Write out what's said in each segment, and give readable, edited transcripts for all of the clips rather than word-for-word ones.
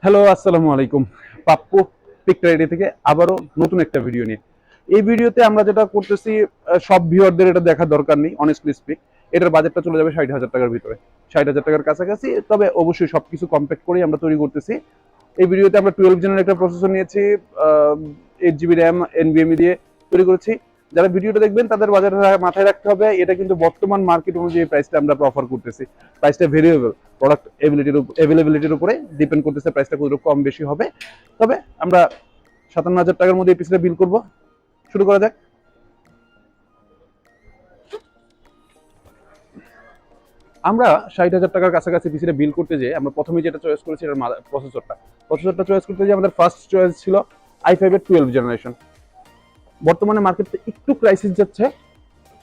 Hello, আসসালামু আলাইকুম। Pappu পিকটার ID থেকে আবারও নতুন একটা ভিডিও নিয়ে। এই ভিডিওতে আমরা যেটা করতেছি, সব ভিউয়ারদের এটা দেখার দরকার নেই, অনেস্টলি স্পিক। এটার বাজেটটা চলে যাবে ৬০,০০০ টাকার ভিতরে, ৬০,০০০ টাকার কাছাকাছি। তবে অবশ্যই সবকিছু কম্প্যাক্ট করেই আমরা তৈরি করতেছি। এই ভিডিওতে আমরা 12 জেনের একটা প্রসেসর নিয়েছি, 8 জিবি র্যাম এনভিএমই দিয়ে তৈরি করেছি। যারা ভিডিওটা দেখবেন তাদের বাজারে মাথায় রাখতে হবে, এটা কিন্তু বর্তমান মার্কেট অনুযায়ী প্রাইসটা আমরা অফার করতেছি। প্রাইসটা ভেরিয়েবল, প্রোডাক্ট অ্যাভেলেবিলিটির উপরে ডিপেন্ড করতেছে প্রাইসটা কতটুকু কম বেশি হবে। তবে আমরা ৫৭,০০০ টাকার মধ্যে এই পিসটা বিল করব। শুরু করা যাক। আমরা ৬০,০০০ টাকার কাছাকাছি পিসিটা বিল করতে যেয়ে আমরা প্রথমে যেটা চয়েস করেছি এটার প্রসেসরটা চয়েস করতে যে আমাদের ফার্স্ট চয়েস ছিল i5 এর 12 জেনারেশন। বর্তমানে মার্কেটে একটু ক্রাইসিস যাচ্ছে।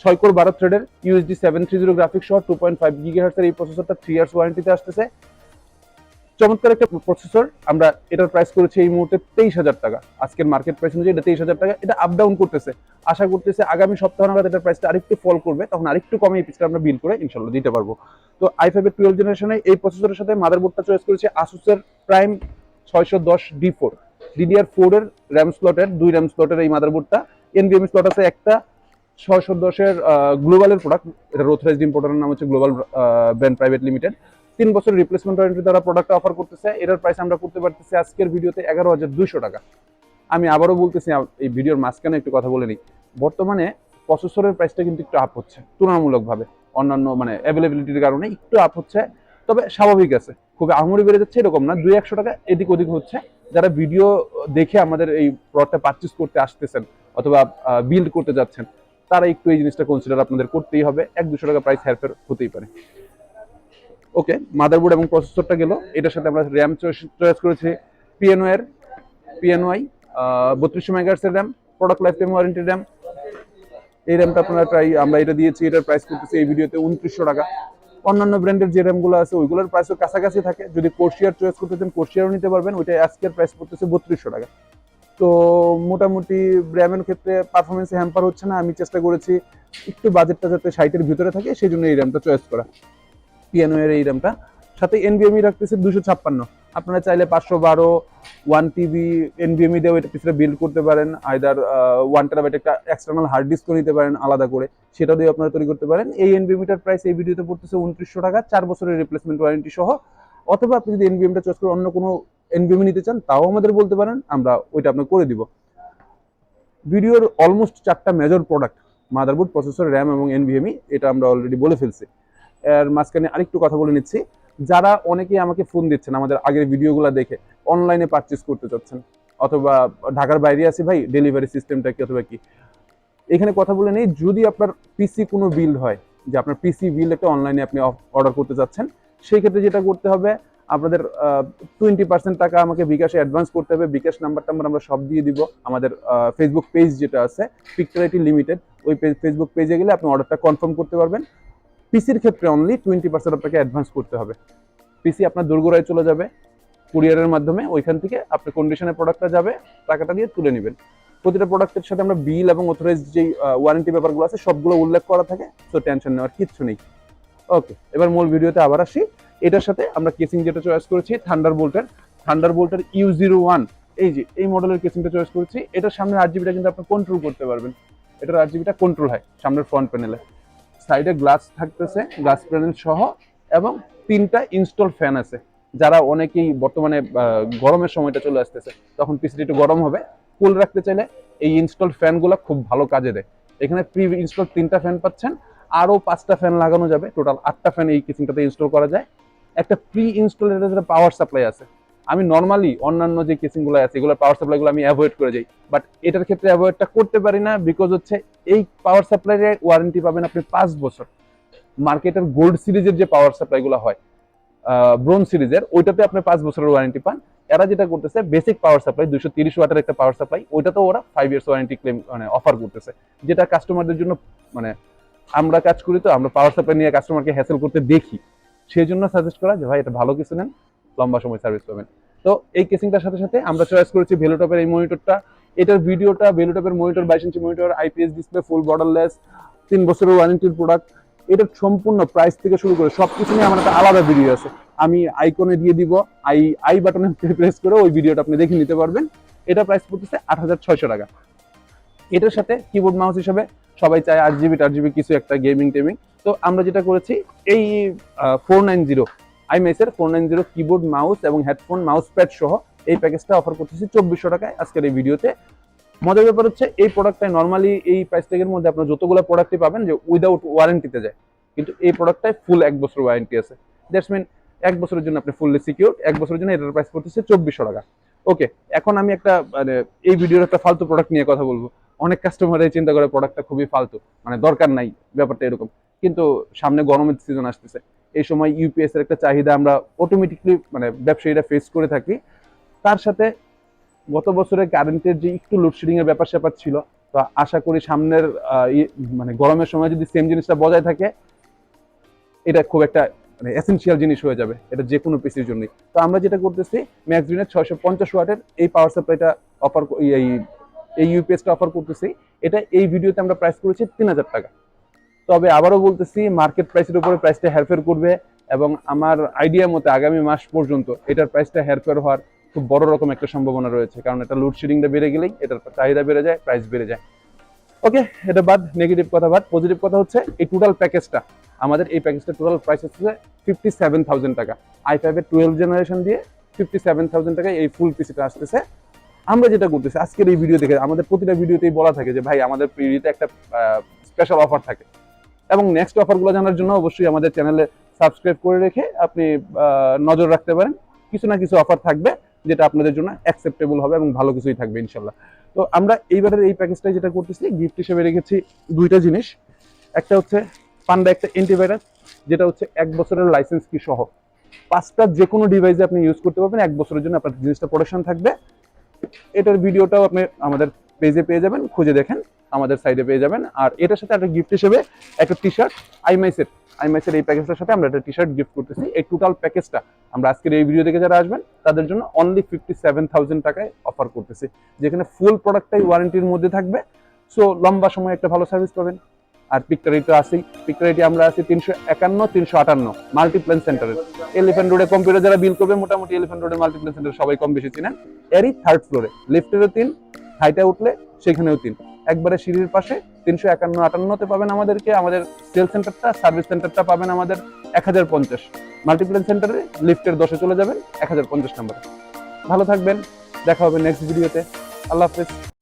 ৬ কোর ১২ থ্রেডের ইউএসডি 730 গ্রাফিক্স সহ 2.5 গিগাহার্টজ এর এই প্রসেসরটা 3 ইয়ার্স ওয়ারেন্টিতে আসতেছে। চমৎকার একটা প্রসেসর। আমরা এটার প্রাইস করেছি এই মুহূর্তে 23,০০০ টাকা। আজকের মার্কেট প্রাইস অনুযায়ী এটা 23,০০০ টাকা। এটা আপ ডাউন করতেছে, আশা করতেছে আগামী সপ্তাহ নাগাদ এটার প্রাইসটা আরেকটু ফল করবে, তখন আরেকটু কমে এই পিসটা আমরা বিল করে ইনশাল্লাহ দিতে পারবো। তো i5 এর 12 জেনারেশনে এই প্রসেসরের সাথে মাদারবোর্ডটা চয়েস করেছি আসুসের প্রাইম 610 D4 DDR4 এর র্যাম স্লটের 2 র্যাম স্লটের এই মাদারবোর্ডটা। এনভিএমই স্লট আছে একটা। 610 এর গ্লোবালের প্রোডাক্ট, এটা অথরাইজড ইম্পোর্টারের নাম হচ্ছে গ্লোবাল ব্র্যান্ড প্রাইভেট লিমিটেড। 3 বছরের রিপ্লেসমেন্ট ওয়ারেন্টি দ্বারা প্রোডাক্টটা অফার করতেছে। এটার প্রাইস আমরা করতে পারতেছি আজকের ভিডিওতে 11,200 টাকা। আমি আবারও বলতেছি, এই ভিডিওর মাঝখানে একটু কথা বলে নিই। বর্তমানে প্রসেসরের প্রাইসটা কিন্তু একটু আপ হচ্ছে তুলনামূলকভাবে, অন্যান্য মানে অ্যাভেলেবিলিটির কারণে একটু আপ হচ্ছে। তবে স্বাভাবিক আছে, খুব আহামরি বেড়ে যাচ্ছে এরকম না, 200-100 টাকা এদিক ওদিক হচ্ছে। যারা ভিডিও দেখে আমাদের এই প্রোডাক্টটা পারচেস করতে আসতেছেন অথবা বিল্ড করতে যাচ্ছেন, তারা একটু এই জিনিসটা কনসিডার আপনাদের করতেই হবে। 1-200 টাকা প্রাইস হেরফের হতেই পারে। ওকে, মাদারবোর্ড এবং প্রসেসরটা গেল। এটার সাথে আমরা র্যাম চয়েস করেছি পিএনওয়াই 3200 মেগাহার্টজ এর RAM, product life time warranty RAM. এই র্যামটা আপনারা আমরা এটা দিয়েছি, এটার প্রাইস করতেছি এই ভিডিওতে 2900 টাকা। অন্যান্য ব্র্যান্ডের যে র্যামগুলো আছে ওইগুলোর প্রাইসও কাছাকাছি থাকে। যদি কোর্সিয়ার চয়েস করতে চান কোর্সিয়ারও নিতে পারবেন, ওইটা আজকের প্রাইস করতেছে 3200 টাকা। তো মোটামুটি র্যামের ক্ষেত্রে পারফরমেন্সে হ্যাম্পার হচ্ছে না। আমি চেষ্টা করেছি একটু বাজেটটা যাতে 60-এর ভিতরে থাকে, সেই জন্য এই র্যামটা চয়েস করা, পিয়ানো এর এই র্যামটা। সাথে এনভিএমই রাখতেছে 256। আপনারা চাইলে 512 1 TB এনভিএমই দিয়েও এটা পিছনে বিল্ড করতে পারেন। আইদার 1 টেরাবাইট একটা এক্সটার্নাল হার্ড ডিস্কও নিতে পারেন আলাদা করে, সেটা দিয়ে আপনারা তৈরি করতে পারেন। এই এনভিএমিটার প্রাইস এই ভিডিওতে পড়তেছে 2900 টাকা, 4 বছরের রিপ্লেসমেন্ট ওয়ারেন্টি সহ। অথবা আপনি যদি এনভিএমটা চয়েস করে অন্য কোনো এনভিএমই নিতে চান, তাও আমাদের বলতে পারেন, আমরা ওইটা আপনাকে করে দিব। ভিডিওর অলমোস্ট 4টা major product, motherboard, processor, RAM এবং এনভিএমই, এটা আমরা অলরেডি বলে ফেলছি। এর মাঝখানে আরেকটু কথা বলে নিচ্ছি। যারা অনেকেই আমাকে ফোন দিচ্ছেন আমাদের আগের ভিডিওগুলো দেখে, অনলাইনে পারচেস করতে চাচ্ছেন অথবা ঢাকার বাইরে আছে ভাই, ডেলিভারি সিস্টেমটা কি অথবা কি, এখানে কথা বলে নেই। যদি আপনার পিসি কোনো বিল্ড হয়, যে আপনার পিসি বিল্ড একটা অনলাইনে আপনি অর্ডার করতে চাচ্ছেন, সেই ক্ষেত্রে যেটা করতে হবে, আপনাদের 20% টাকা আমাকে বিকাশে অ্যাডভান্স করতে হবে। বিকাশ নাম্বার আমরা সব দিয়ে দিব। আমাদের ফেসবুক পেজ যেটা আছে পিকচার আইটি লিমিটেড, ওই ফেসবুক পেজে গেলে আপনি অর্ডারটা কনফার্ম করতে পারবেন। পিসির ক্ষেত্রে অনলি 20% আপনাকে অ্যাডভান্স করতে হবে। পিসি আপনার দোরগোড়ায় চলে যাবে কুরিয়ারের মাধ্যমে, ওইখান থেকে আপনার কন্ডিশনে প্রোডাক্টটা যাবে, টাকাটা দিয়ে তুলে নেবেন। প্রতিটা প্রোডাক্টের সাথে আমরা বিল এবং অথরাইজ যে ওয়ারেন্টি ব্যাপারগুলো আছে সবগুলো উল্লেখ করা থাকে, তো টেনশন নেওয়ার কিচ্ছু নেই। ওকে, এবার মূল ভিডিওতে আবার আসি। এটার সাথে আমরা কেসিং যেটা চয়েস করেছি থান্ডারবোল্টের U01, এই যে এই মডেলের কেসিংটা চয়েস করেছি। এটার সামনে 8 জিবিটা কিন্তু আপনি কন্ট্রোল করতে পারবেন। এটার 8 জিবিটা কন্ট্রোল হয় সামনের ফ্রন্ট প্যানেলে। সাইডে গ্লাস থাকতেছে, গ্লাস প্যানেল সহ, এবং 3টা ইনস্টল ফ্যান আছে। যারা অনেকেই বর্তমানে গরমের সময়টা চলে আসতেছে, তখন পিসিটা একটু গরম হবে, কুল রাখতে চাইলে এই ইনস্টল ফ্যানগুলো খুব ভালো কাজে দেয়। এখানে প্রি ইনস্টল 3টা ফ্যান পাচ্ছেন, আরও 5টা ফ্যান লাগানো যাবে, টোটাল 8টা ফ্যান এই কেসিংটাতে ইনস্টল করা যায়। একটা প্রি ইনস্টলের পাওয়ার সাপ্লাই আছে। আমি নর্মালি অন্যান্য যে কেসিংগুলো আছে এগুলোর পাওয়ার সাপ্লাইগুলো আমি অ্যাভয়েড করে যাই, বাট এটার ক্ষেত্রে অ্যাভয়েডটা করতে পারি না, বিকজ হচ্ছে এই পাওয়ার সাপ্লাইয়ের ওয়ারেন্টি পাবেন আপনি 5 বছর। মার্কেটের গোল্ড সিরিজের যে পাওয়ার সাপ্লাইগুলো হয়, ব্রোঞ্জ সিরিজের, ওইটাতে আপনি 5 বছরের ওয়ারেন্টি পান। এরা যেটা করতেছে বেসিক পাওয়ার সাপ্লাই 230 ওয়াটের একটা পাওয়ার সাপ্লাই, ওইটাতে ওরা 5 ইয়ার্স ওয়ারেন্টি ক্লেম মানে অফার করতেছে, যেটা কাস্টমারদের জন্য মানে, আমরা কাজ করি তো আমরা পাওয়ার সাপ্লাই নিয়ে কাস্টমারকে হ্যাসেল করতে দেখি, সেই জন্য সাজেস্ট করা যে ভাই এটা ভালো কিছু নেন, লম্বা সময় সার্ভিস পাবেন। তো এই কেসিংটার সাথে সাথে আমরা চয়েস করেছি ভেলোটপের এই মনিটরটা। এটার ভিডিওটা ভেলোটপের monitor, 22 inch monitor, IPS display, full borderless, 3 বছরের ওয়ারেন্টির প্রোডাক্ট। এটার সম্পূর্ণ প্রাইস থেকে শুরু করে সবকিছু নিয়ে আমার একটা আলাদা ভিডিও আছে, আমি আইকনে দিয়ে দিব, আই বাটনে প্রেস করে ওই ভিডিওটা আপনি দেখে নিতে পারবেন। এটা প্রাইস পড়তেছে 8600 টাকা। এটার সাথে কিবোর্ড মাউস হিসেবে সবাই চায় 8GB কিছু একটা গেমিং টেমিং, তো আমরা যেটা করেছি এই 490 আইএমএস-এর 490 কিবোর্ড মাউস এবং হেডফোন মাউস প্যাড সহ এই প্যাকেজটা অফার করতেছি 2400 টাকায় আজকের এই ভিডিওতে। মজার ব্যাপার হচ্ছে এই প্রোডাক্টটাই নর্মালি এই প্রাইস ট্যাগের মধ্যে আপনার যতগুলো প্রোডাক্টই পাবেন যে উইদাউট ওয়ারেন্টিতে যায়, কিন্তু এই প্রোডাক্টটায় ফুল 1 বছর ওয়ারেন্টি আছে। দ্যাটস মিন 1 বছরের জন্য আপনি ফুললি সিকিউর, 1 বছরের জন্য এটার প্রাইস পড়তেছে 2400 টাকা। ওকে, এখন আমি একটা মানে এই ভিডিওর একটা ফালতু প্রোডাক্ট নিয়ে কথা বলবো। অনেক কাস্টমারই চিন্তা করে প্রোডাক্টটা খুবই ফালতু, মানে দরকার নাই, ব্যাপারটা এরকম। কিন্তু সামনে গরমের সিজন আসতেছে, এই সময় ইউপিএস এর একটা চাহিদা আমরা অটোমেটিকলি মানে ব্যবসায়ীরা ফেস করে থাকি। তার সাথে গত বছরে কারেন্টের যে একটু লোডশেডিং এর ব্যাপার স্যাপার ছিল, তো আশা করি সামনের মানে গরমের সময় যদি সেম জিনিসটা বজায় থাকে, এটা খুব একটা মানে এসেনশিয়াল জিনিস হয়ে যাবে, এটা যে কোনো পিসির জন্যই। তো আমরা যেটা করতেছি ম্যাক্সগ্রিনের 650 ওয়াটের এই পাওয়ার সাপ্লাইটা অফার, এই ইউপিএসটা অফার করতেছি। এটা এই ভিডিওতে আমরা প্রাইস করেছি 3000 টাকা। তবে আবারও বলতেছি মার্কেট প্রাইসের উপরে প্রাইসটা হেরফের করবে, এবং আমার আইডিয়া মতে আগামী মাস পর্যন্ত এটার প্রাইসটা হেরফের হওয়ার খুব বড় রকম একটা সম্ভাবনা রয়েছে, কারণ এটা লোডশেডিংটা বেড়ে গেলেই এটার চাহিদা বেড়ে যায়, প্রাইস বেড়ে যায়। ওকে, এটা বাদ, নেগেটিভ কথা বাদ। পজিটিভ কথা হচ্ছে এই টোটাল প্যাকেজটা, আমাদের এই প্যাকেজটা টোটাল প্রাইস হচ্ছে 57,000 টাকা। i5 এর 12 জেনারেশন দিয়ে 57,000 টাকায় এই ফুল পিসিটা আসতেছে। আমরা যেটা করতেছি আজকের এই ভিডিও দেখে, আমাদের প্রতিটা ভিডিওতেই বলা থাকে যে ভাই আমাদের পিডিতে একটা স্পেশাল অফার থাকে, এবং নেক্সট অফারগুলো জানার জন্য অবশ্যই আমাদের চ্যানেলে সাবস্ক্রাইব করে রেখে আপনি নজর রাখতে পারেন। কিছু না কিছু অফার থাকবে যেটা আপনাদের জন্য অ্যাকসেপ্টেবল হবে এবং ভালো কিছুই থাকবে ইনশাল্লাহ। তো আমরা এইবারের এই প্যাকেজটাই যেটা করতেছি গিফট হিসেবে রেখেছি দুইটা জিনিস। একটা হচ্ছে পান্ডা একটা অ্যান্টিভাইরাস, যেটা হচ্ছে 1 বছরের লাইসেন্স কি সহ 5টা যে কোনো ডিভাইসে আপনি ইউজ করতে পারবেন, 1 বছরের জন্য আপনার জিনিসটা প্রোটেকশন থাকবে। এটার ভিডিওটাও আপনি আমাদের পেজে পেয়ে যাবেন, খুঁজে দেখেন, আমাদের সাইডে পেয়ে যাবেন। আর এটার সাথে একটা গিফট হিসেবে একটা টি শার্ট, আইএমএস-এর এই প্যাকেজটার সাথে আমরা একটা টি শার্ট গিফট করতেছি। এই টোটাল প্যাকেজটা আমরা আজকের এই ভিডিও থেকে যারা আসবেন তাদের জন্য অনলি 57,000 টাকায় অফার করতেছি, যেখানে ফুল প্রোডাক্টটাই ওয়ারেন্টির মধ্যে থাকবে। সো লম্বা সময় একটা ভালো সার্ভিস পাবেন। আর পিকটারি তো আছেই, পিকটারিটি আমরা আছি 351 358 মাল্টিপ্ল্যান সেন্টারের এলিফ্যান্ট রোডে। কম্পিউটার যারা বিল করবে মোটামুটি এলিফ্যান্ট রোডে মাল্টিপ্ল্যান সেন্টার সবাই কম বেশি চিনেন। এরই 3rd ফ্লোরে, লিফটেরও 3, হাইটা উঠলে সেখানেও 3, একবারে সিঁড়ির পাশে 351-58-তে পাবেন আমাদেরকে। আমাদের সেল সেন্টারটা, সার্ভিস সেন্টারটা পাবেন আমাদের 1050 মাল্টিপ্ল্যান সেন্টারে, লিফটের 10-এ চলে যাবেন 1050 নম্বরে। ভালো থাকবেন, দেখা হবে নেক্সট ভিডিওতে। আল্লাহ হাফেজ।